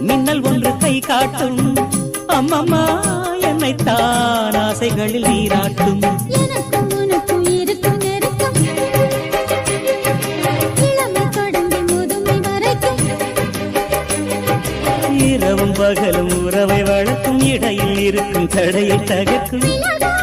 மின்னல் ஒன்று கை காட்டும் அம்மம்மா என்னைத்தான் ஆசைகளில் நீராட்டும் எனக்கும் உனக்கும் இருக்கும் நெருக்கம் இளமை தொடங்கி முதுமை வரைக்கும் இரவும் பகலும் உறவை வளர்க்கும் இடையில் இருக்கும் தடையை தகர்க்கும் நிலவா